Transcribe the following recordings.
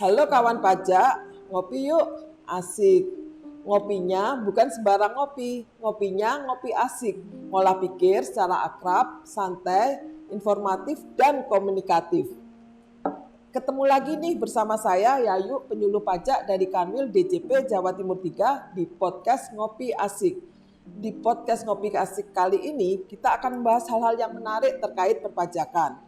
Halo kawan pajak, ngopi yuk, asik. Ngopinya bukan sembarang ngopi, ngopinya ngopi asik. Ngolah pikir secara akrab, santai, informatif, dan komunikatif. Ketemu lagi nih bersama saya Yayu, penyuluh pajak dari Kanwil DJP Jawa Timur 3 di podcast Ngopi Asik. Di podcast Ngopi Asik kali ini kita akan membahas hal-hal yang menarik terkait perpajakan.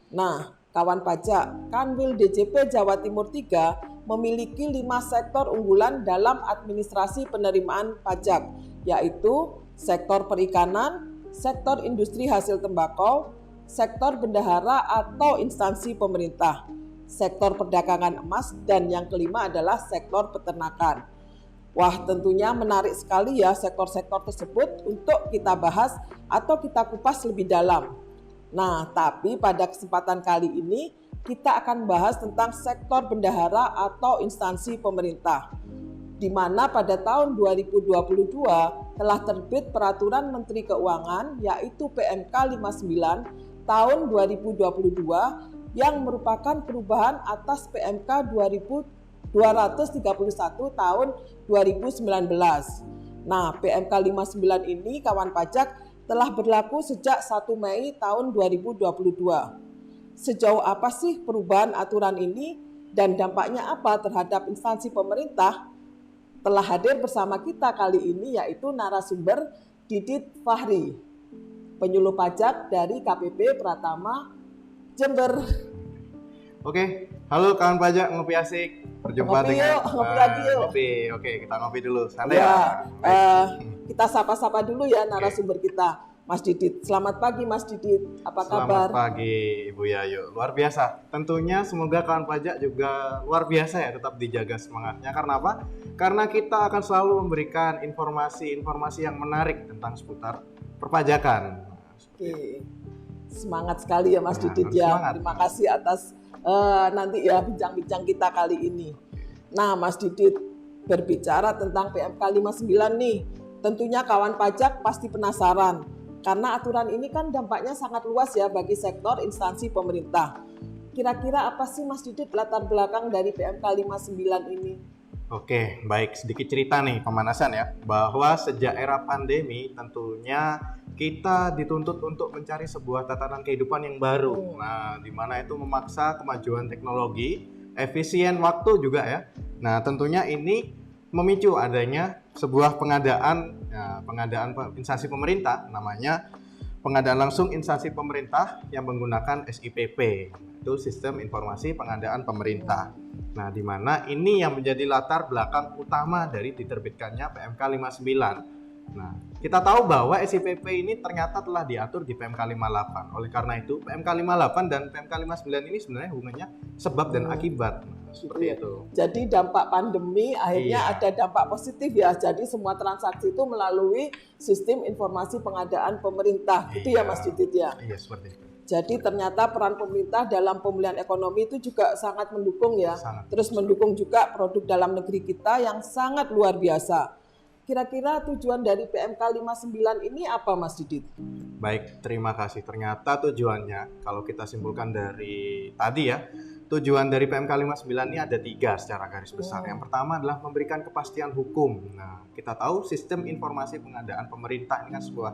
Nah, kawan pajak, Kanwil DJP Jawa Timur 3 memiliki 5 sektor unggulan dalam administrasi penerimaan pajak, yaitu sektor perikanan, sektor industri hasil tembakau, sektor bendahara atau instansi pemerintah, sektor perdagangan emas, dan yang kelima adalah sektor peternakan. Wah, tentunya menarik sekali ya sektor-sektor tersebut untuk kita bahas atau kita kupas lebih dalam. Nah, tapi pada kesempatan kali ini kita akan bahas tentang sektor bendahara atau instansi pemerintah, di mana pada tahun 2022 telah terbit Peraturan Menteri Keuangan yaitu PMK 59 tahun 2022 yang merupakan perubahan atas PMK 231 tahun 2019. Nah, PMK 59 ini kawan pajak telah berlaku sejak 1 Mei tahun 2022. Sejauh apa sih perubahan aturan ini dan dampaknya apa terhadap instansi pemerintah? Telah hadir bersama kita kali ini yaitu narasumber Didit Fahri, penyuluh pajak dari KPP Pratama Jember. Oke, halo kawan pajak ngopi asik. Berjumpa ngopi dengan yuk, ngopi lagi yuk. Oke, kita ngopi dulu. Santai ya. Kita sapa-sapa dulu ya narasumber kita, Mas Didit. Selamat pagi Mas Didit, apa kabar? Selamat pagi Ibu Yayu, luar biasa. Tentunya semoga kawan pajak juga luar biasa ya, tetap dijaga semangatnya. Karena apa? Karena kita akan selalu memberikan informasi-informasi yang menarik tentang seputar perpajakan. Oke, semangat sekali ya Mas Didit ya. Semangat. Terima kasih atas nanti ya bincang-bincang kita kali ini. Nah Mas Didit, berbicara tentang PMK 59 nih, tentunya kawan pajak pasti penasaran karena aturan ini kan dampaknya sangat luas ya bagi sektor instansi pemerintah. Kira-kira apa sih Mas Didit latar belakang dari PMK 59 ini? Oke, baik, sedikit cerita nih pemanasan ya, bahwa sejak era pandemi tentunya kita dituntut untuk mencari sebuah tatanan kehidupan yang baru. Nah, di mana itu memaksa kemajuan teknologi, efisien waktu juga ya. Nah, tentunya ini memicu adanya sebuah pengadaan instansi pemerintah, namanya pengadaan langsung instansi pemerintah yang menggunakan SIPP, itu Sistem Informasi Pengadaan Pemerintah. Nah, di mana ini yang menjadi latar belakang utama dari diterbitkannya PMK 59. Nah, kita tahu bahwa SIPP ini ternyata telah diatur di PMK 58. Oleh karena itu, PMK 58 dan PMK 59 ini sebenarnya hubungannya sebab dan akibat. Nah, seperti itu. Jadi dampak pandemi akhirnya ada dampak positif ya. Jadi semua transaksi itu melalui sistem informasi pengadaan pemerintah. Itu ya Mas Didit ya? Iya, seperti itu. Jadi ternyata peran pemerintah dalam pemulihan ekonomi itu juga sangat mendukung ya. Terus mendukung juga produk dalam negeri kita yang sangat luar biasa. Kira-kira tujuan dari PMK 59 ini apa Mas Didit? Baik, terima kasih. Ternyata tujuannya, kalau kita simpulkan dari tadi ya, tujuan dari PMK 59 ini ada 3 secara garis besar. Yang pertama adalah memberikan kepastian hukum. Nah, kita tahu sistem informasi pengadaan pemerintah ini kan sebuah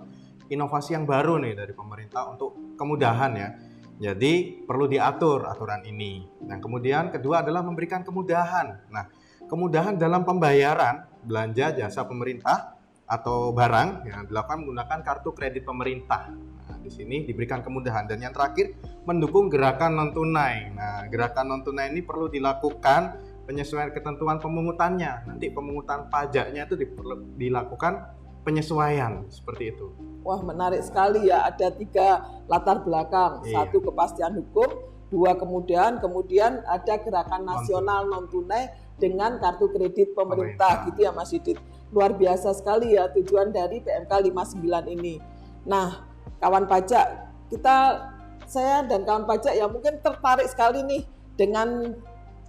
inovasi yang baru nih dari pemerintah untuk kemudahan ya. Jadi perlu diatur aturan ini. Yang kemudian kedua adalah memberikan kemudahan. Nah, kemudahan dalam pembayaran belanja jasa pemerintah atau barang yang dilakukan menggunakan kartu kredit pemerintah. Nah, di sini diberikan kemudahan. Dan yang terakhir, mendukung gerakan non tunai. Nah, gerakan non tunai ini perlu dilakukan penyesuaian ketentuan pemungutannya. Nanti pemungutan pajaknya itu dilakukan penyesuaian seperti itu. Wah, menarik sekali ya. Ada 3 latar belakang. 1 kepastian hukum, 2 kemudian ada gerakan nasional non tunai dengan kartu kredit pemerintah. Gitu ya Mas Didit. Luar biasa sekali ya tujuan dari PMK 59 ini. Nah, kawan pajak, saya dan kawan pajak ya mungkin tertarik sekali nih dengan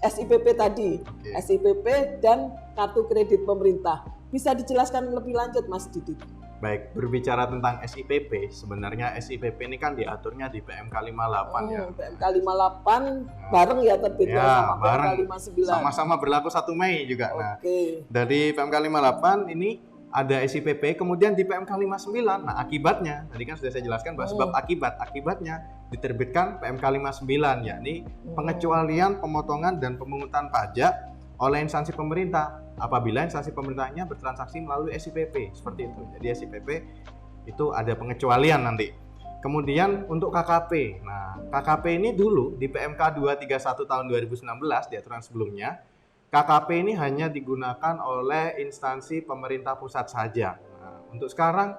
SIPP tadi. SIPP dan kartu kredit pemerintah. bisa dijelaskan lebih lanjut Mas Didit? Baik, berbicara tentang SIPP, sebenarnya SIPP ini kan diaturnya di PMK 58 ya. PMK 58 bareng ya terbitnya Ya, sama bareng. PMK 59. Sama-sama berlaku 1 Mei juga. Nah, Oke. dari PMK 58 ini ada SIPP, kemudian di PMK 59. Nah, akibatnya, tadi kan sudah saya jelaskan bahwa sebab akibatnya diterbitkan PMK 59, yakni pengecualian, pemotongan, dan pemungutan pajak oleh instansi pemerintah apabila instansi pemerintahnya bertransaksi melalui SIPP, seperti itu. Jadi SIPP itu ada pengecualian nanti. Kemudian untuk KKP. Nah, KKP ini dulu di PMK 231 tahun 2019 di aturan sebelumnya, KKP ini hanya digunakan oleh instansi pemerintah pusat saja. Nah, untuk sekarang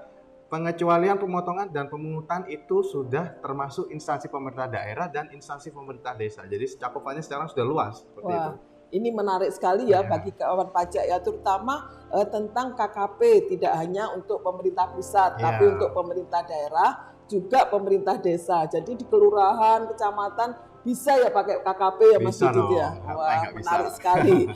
pengecualian, pemotongan, dan pemungutan itu sudah termasuk instansi pemerintah daerah dan instansi pemerintah desa. Jadi cakupannya sekarang sudah luas seperti itu. Ini menarik sekali ya bagi kawan pajak ya, terutama tentang KKP, tidak hanya untuk pemerintah pusat, tapi untuk pemerintah daerah, juga pemerintah desa. Jadi di kelurahan, kecamatan bisa ya pakai KKP ya Mas Didit ya. Wah, menarik sekali.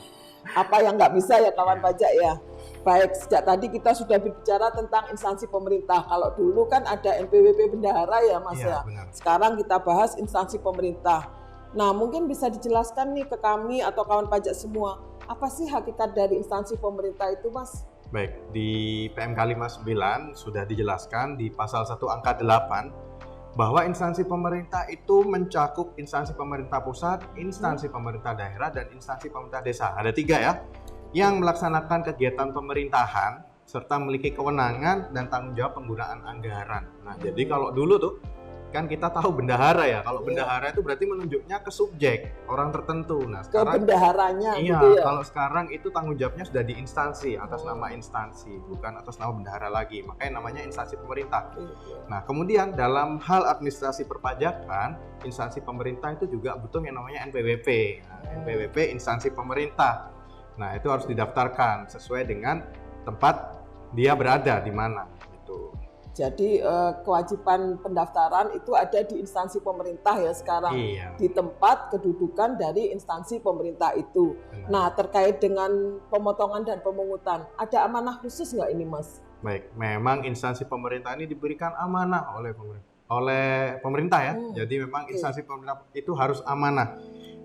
Apa yang nggak bisa ya kawan pajak ya. Baik, sejak tadi kita sudah berbicara tentang instansi pemerintah. Kalau dulu kan ada NPWP bendahara ya Mas ya. Benar. Sekarang kita bahas instansi pemerintah. Nah, mungkin bisa dijelaskan nih ke kami atau kawan pajak semua, apa sih hakikat dari instansi pemerintah itu, Mas? Baik, di PMK 59 sudah dijelaskan di pasal 1 angka 8 bahwa instansi pemerintah itu mencakup instansi pemerintah pusat, instansi pemerintah daerah, dan instansi pemerintah desa. Ada 3 ya, yang melaksanakan kegiatan pemerintahan serta memiliki kewenangan dan tanggung jawab penggunaan anggaran. Nah, jadi kalau dulu tuh kan kita tahu bendahara ya. Kalau bendahara itu berarti menunjuknya ke subjek orang tertentu. Nah, sekarang ke bendaharanya iya, gitu ya. Kalau sekarang itu tanggung jawabnya sudah di instansi atas nama instansi, bukan atas nama bendahara lagi. Makanya namanya instansi pemerintah. Nah, kemudian dalam hal administrasi perpajakan, instansi pemerintah itu juga butuh yang namanya NPWP. Nah, NPWP instansi pemerintah. Nah, itu harus didaftarkan sesuai dengan tempat dia berada di mana gitu. Jadi kewajiban pendaftaran itu ada di instansi pemerintah ya sekarang, di tempat kedudukan dari instansi pemerintah itu. Nah, terkait dengan pemotongan dan pemungutan, ada amanah khusus nggak ini Mas? Baik, memang instansi pemerintah ini diberikan amanah oleh pemerintah ya. Jadi memang instansi pemerintah itu harus amanah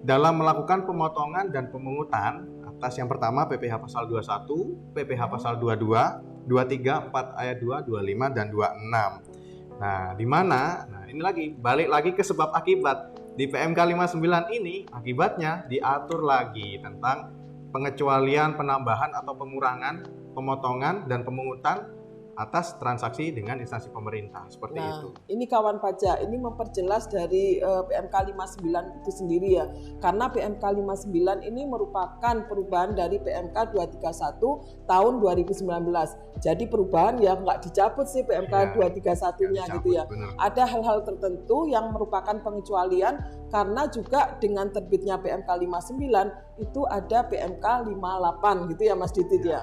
dalam melakukan pemotongan dan pemungutan atas yang pertama PPh pasal 21, PPh pasal 22, 23, 4 ayat 2, 25 dan 26. Nah, di mana? Nah, ini lagi balik lagi ke sebab akibat. Di PMK 59 ini akibatnya diatur lagi tentang pengecualian, penambahan atau pengurangan, pemotongan dan pemungutan atas transaksi dengan instansi pemerintah seperti itu. Ini kawan pajak, ini memperjelas dari PMK 59 itu sendiri ya. Karena PMK 59 ini merupakan perubahan dari PMK 231 tahun 2019. Jadi perubahan yang nggak dicabut sih PMK 231-nya gitu ya. Bener. Ada hal-hal tertentu yang merupakan pengecualian karena juga dengan terbitnya PMK 59 itu ada PMK 58 gitu ya Mas Didit ya.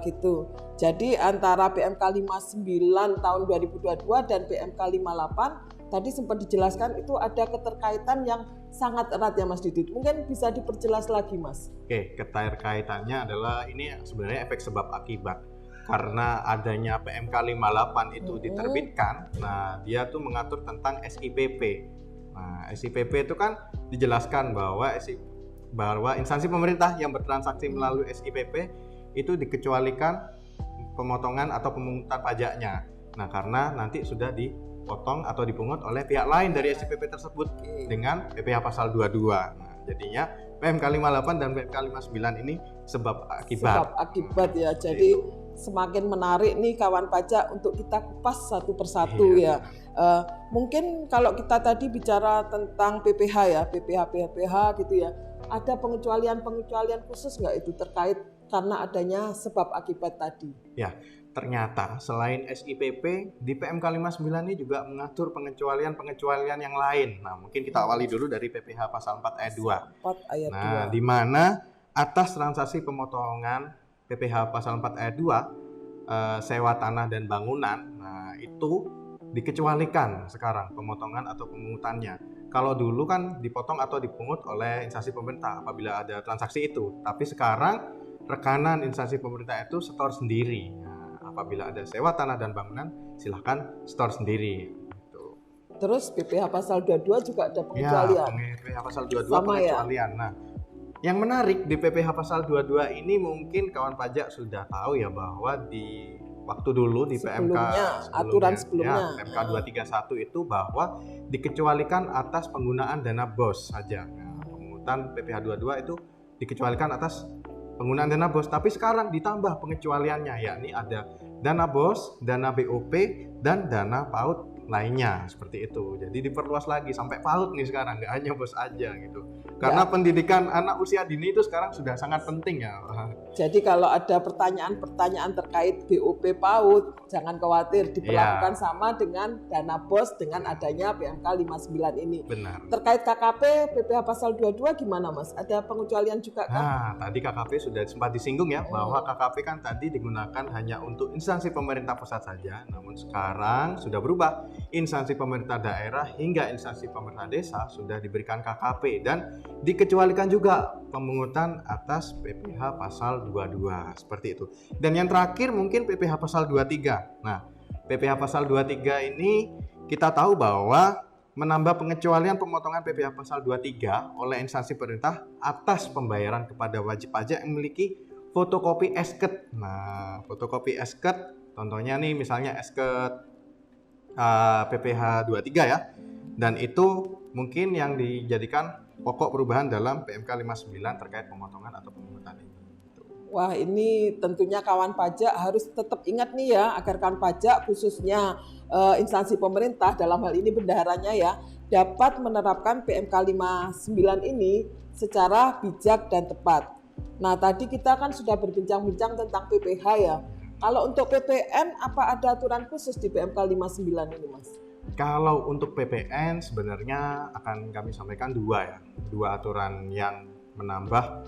Gitu. Jadi antara PMK 59 tahun 2022 dan PMK 58 tadi sempat dijelaskan itu ada keterkaitan yang sangat erat ya Mas Didit. Mungkin bisa diperjelas lagi Mas. Oke, keterkaitannya adalah ini sebenarnya efek sebab akibat. Karena adanya PMK 58 itu diterbitkan, nah dia tuh mengatur tentang SIPP. Nah, SIPP itu kan dijelaskan bahwa instansi pemerintah yang bertransaksi melalui SIPP itu dikecualikan pemotongan atau pemungutan pajaknya. Nah, karena nanti sudah dipotong atau dipungut oleh pihak lain dari SIPP tersebut dengan PPh pasal 22. Nah, jadinya PMK 58 dan PMK 59 ini sebab akibat. Sebab akibat ya. Jadi semakin menarik nih kawan pajak untuk kita kupas satu persatu ya. Mungkin kalau kita tadi bicara tentang PPh ya, PPh gitu ya. Ada pengecualian khusus nggak itu terkait karena adanya sebab akibat tadi? Ya, ternyata selain SIPP di PMK 59 ini juga mengatur pengecualian yang lain. Nah, mungkin kita awali dulu dari PPh pasal 4 ayat 2. 4 ayat 2. Nah, di mana atas transaksi pemotongan PPh pasal 4 ayat 2 sewa tanah dan bangunan, nah itu dikecualikan sekarang pemotongan atau pemungutannya. Kalau dulu kan dipotong atau dipungut oleh instansi pemerintah apabila ada transaksi itu, tapi sekarang rekanan instansi pemerintah itu setor sendiri. Nah, apabila ada sewa tanah dan bangunan, silahkan setor sendiri. Gitu. Terus PPh pasal 22 juga ada Ya, pengecualian. PPh pasal 22 Sama ya? pengecualian. Nah, yang menarik di PPh pasal 22 ini mungkin kawan pajak sudah tahu ya bahwa di waktu dulu di Sebelumnya, PMK aturan sebelumnya. ya, PMK 231 itu bahwa dikecualikan atas penggunaan dana BOS saja. Nah, pemungutan PPh 22 itu dikecualikan atas penggunaan dana BOS, tapi sekarang ditambah pengecualiannya, yakni ada dana BOS, dana BOP, dan dana PAUD lainnya, seperti itu. Jadi diperluas lagi sampai PAUD nih sekarang, nggak hanya BOS aja gitu. Karena pendidikan anak usia dini itu sekarang sudah sangat penting ya. Jadi kalau ada pertanyaan-pertanyaan terkait BOP PAUD, jangan khawatir, diperlakukan sama dengan dana BOS dengan adanya PMK 59 ini. Benar. Terkait KKP, PPh pasal 22 gimana Mas? Ada pengecualian juga kan? Nah, tadi KKP sudah sempat disinggung ya, bahwa KKP kan tadi digunakan hanya untuk instansi pemerintah pusat saja, namun sekarang sudah berubah. Instansi pemerintah daerah hingga instansi pemerintah desa sudah diberikan KKP dan dikecualikan juga pemungutan atas PPh pasal 22, seperti itu. Dan yang terakhir mungkin PPh pasal 23. Nah, PPh pasal 23 ini kita tahu bahwa menambah pengecualian pemotongan PPh pasal 23 oleh instansi pemerintah atas pembayaran kepada wajib pajak yang memiliki fotokopi esket. Nah, fotokopi esket contohnya nih misalnya esket PPh 23 ya. Dan itu mungkin yang dijadikan pokok perubahan dalam PMK 59 terkait pemotongan atau pemungutan ini. Wah, ini tentunya kawan pajak harus tetap ingat nih ya, agar kawan pajak khususnya instansi pemerintah dalam hal ini bendaharanya ya, dapat menerapkan PMK 59 ini secara bijak dan tepat. Nah, tadi kita kan sudah berbincang-bincang tentang PPh ya. Kalau untuk PPN, apa ada aturan khusus di PMK 59 ini, Mas? Kalau untuk PPN sebenarnya akan kami sampaikan dua aturan yang menambah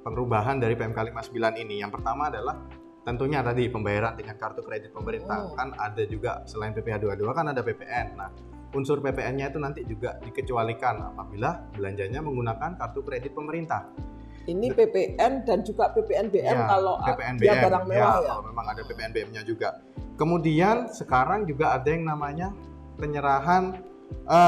perubahan dari PMK 59 ini. Yang pertama adalah tentunya tadi pembayaran dengan kartu kredit pemerintah. Kan ada juga selain PPh 22 kan ada PPN. Nah, unsur PPN-nya itu nanti juga dikecualikan apabila belanjanya menggunakan kartu kredit pemerintah. Ini PPN dan juga PPNBM Ya, kalau PPNBM, dia barang mewah ya. Kalau memang ada PPNBM-nya juga. Kemudian sekarang juga ada yang namanya penyerahan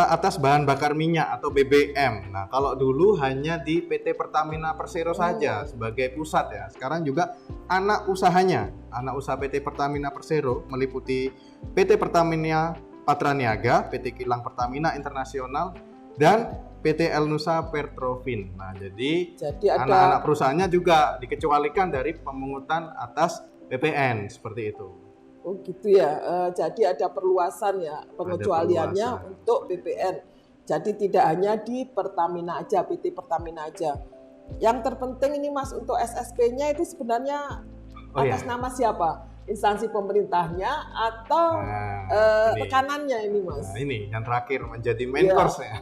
atas bahan bakar minyak atau BBM. Nah, kalau dulu hanya di PT Pertamina Persero saja sebagai pusat ya. Sekarang juga anak usahanya, anak usaha PT Pertamina Persero meliputi PT Pertamina Patraniaga, PT Kilang Pertamina Internasional, dan PT El Nusa Petrofin. Nah, jadi ada anak-anak perusahaannya juga dikecualikan dari pemungutan atas PPN seperti itu. Oh gitu ya, jadi ada perluasan ya pengecualiannya untuk PPN. Jadi tidak hanya di Pertamina aja, PT Pertamina aja. Yang terpenting ini Mas untuk SSP-nya itu sebenarnya atas nama siapa? Instansi pemerintahnya atau tekanannya ini Mas? Nah, ini yang terakhir menjadi main course ya.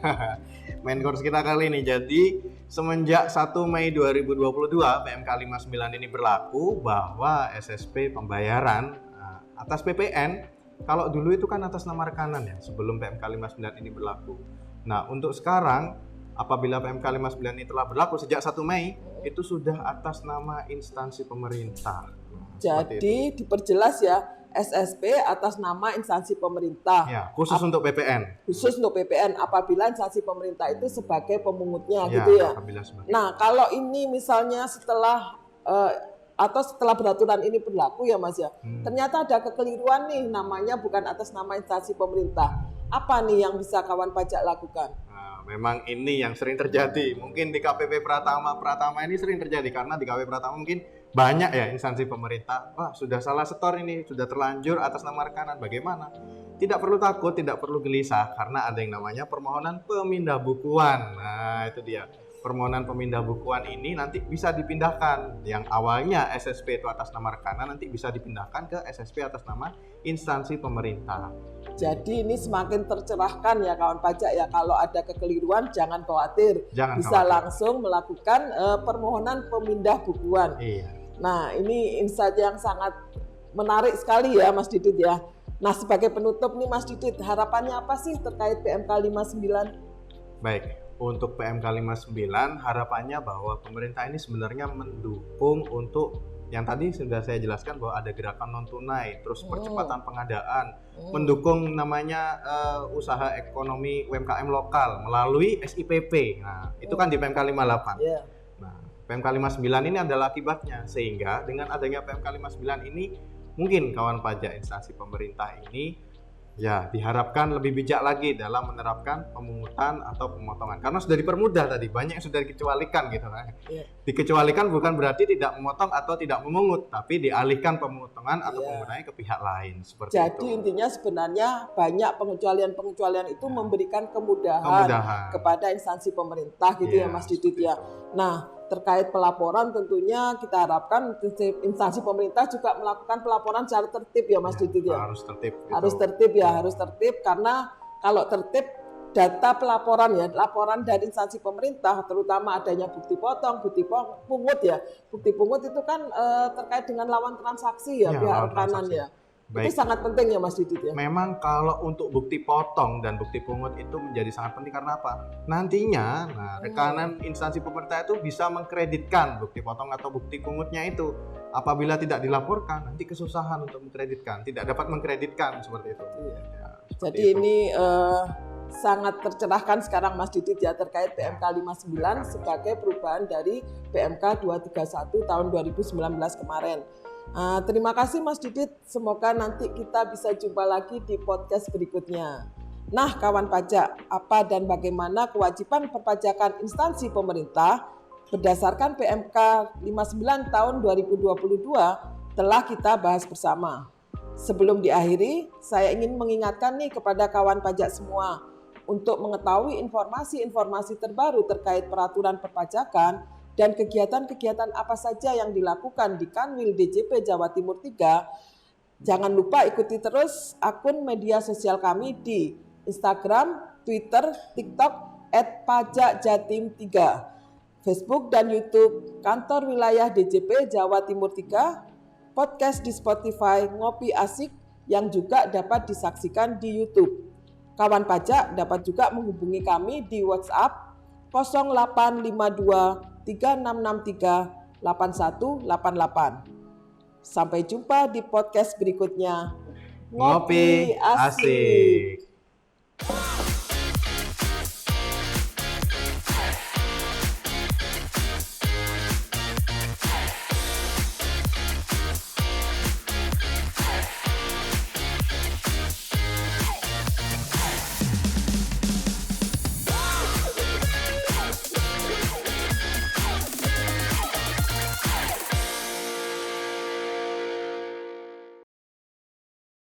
Main course kita kali ini. Jadi semenjak 1 Mei 2022 PMK 59 ini berlaku bahwa SSP pembayaran atas PPN kalau dulu itu kan atas nama rekanan ya sebelum PMK 59 ini berlaku. Nah, untuk sekarang apabila PMK 59 ini telah berlaku sejak 1 Mei itu sudah atas nama instansi pemerintah. Jadi diperjelas ya, SSP atas nama instansi pemerintah. Ya, khusus untuk PPN. Khusus untuk PPN apabila instansi pemerintah itu sebagai pemungutnya gitu ya. Nah, kalau ini misalnya setelah atau setelah peraturan ini berlaku ya Mas ya, ternyata ada kekeliruan nih namanya bukan atas nama instansi pemerintah. Apa nih yang bisa kawan pajak lakukan? Nah, memang ini yang sering terjadi. Mungkin di KPP Pratama ini sering terjadi karena di KPP Pratama mungkin banyak ya instansi pemerintah. Wah, sudah salah setor ini, sudah terlanjur atas nama rekanan. Bagaimana? Tidak perlu takut, tidak perlu gelisah karena ada yang namanya permohonan pemindah bukuan. Nah, itu dia. Permohonan pemindah bukuan ini nanti bisa dipindahkan. Yang awalnya SSP itu atas nama rekanan nanti bisa dipindahkan ke SSP atas nama instansi pemerintah. Jadi ini semakin tercerahkan ya kawan pajak ya, kalau ada kekeliruan jangan khawatir. Bisa langsung melakukan permohonan pemindah bukuan. Iya. Nah, ini insight yang sangat menarik sekali ya Mas Didit ya. Nah, sebagai penutup nih Mas Didit, harapannya apa sih terkait PMK 59? Baik. untuk PMK 59 harapannya bahwa pemerintah ini sebenarnya mendukung untuk yang tadi sudah saya jelaskan bahwa ada gerakan non tunai, terus percepatan pengadaan, mendukung namanya usaha ekonomi UMKM lokal melalui SIPP. Nah, itu kan di PMK 58. Yeah. Nah, PMK 59 ini adalah akibatnya, sehingga dengan adanya PMK 59 ini mungkin kawan pajak instansi pemerintah ini ya diharapkan lebih bijak lagi dalam menerapkan pemungutan atau pemotongan, karena sudah dipermudah tadi, banyak yang sudah dikecualikan gitu kan. Yeah. Dikecualikan bukan berarti tidak memotong atau tidak memungut, tapi dialihkan pemotongan atau pemungutannya ke pihak lain seperti Jadi itu. intinya sebenarnya banyak pengecualian itu memberikan kemudahan kepada instansi pemerintah gitu ya Mas Didit ya. Nah, terkait pelaporan tentunya kita harapkan instansi pemerintah juga melakukan pelaporan secara tertib ya Mas Didit ya. Harus tertib. Harus tertib ya, harus tertib karena kalau tertib data pelaporan ya, laporan dari instansi pemerintah terutama adanya bukti potong, bukti pungut ya. Bukti pungut itu kan terkait dengan lawan transaksi ya, pihak rekanan ya. Baik. Itu sangat penting ya Mas Didit ya. Memang kalau untuk bukti potong dan bukti pungut itu menjadi sangat penting karena apa? Nantinya rekanan instansi pemerintah itu bisa mengkreditkan bukti potong atau bukti pungutnya itu. Apabila tidak dilaporkan, nanti kesusahan untuk mengkreditkan, tidak dapat mengkreditkan seperti itu. Iya. Ya, jadi itu. Ini sangat tercerahkan sekarang Mas Didit ya terkait PMK 59 sebagai perubahan dari PMK 231 tahun 2019 kemarin. Terima kasih Mas Didit, semoga nanti kita bisa jumpa lagi di podcast berikutnya. Nah kawan pajak, apa dan bagaimana kewajiban perpajakan instansi pemerintah berdasarkan PMK 59 tahun 2022 telah kita bahas bersama. Sebelum diakhiri, saya ingin mengingatkan nih kepada kawan pajak semua untuk mengetahui informasi-informasi terbaru terkait peraturan perpajakan dan kegiatan-kegiatan apa saja yang dilakukan di Kanwil DJP Jawa Timur 3, jangan lupa ikuti terus akun media sosial kami di Instagram, Twitter, TikTok @pajakjatim3, Facebook dan YouTube Kantor Wilayah DJP Jawa Timur 3, podcast di Spotify Ngopi Asik yang juga dapat disaksikan di YouTube. Kawan pajak dapat juga menghubungi kami di WhatsApp 0852 3663 8188. Sampai jumpa di podcast berikutnya. Ngopi Asik.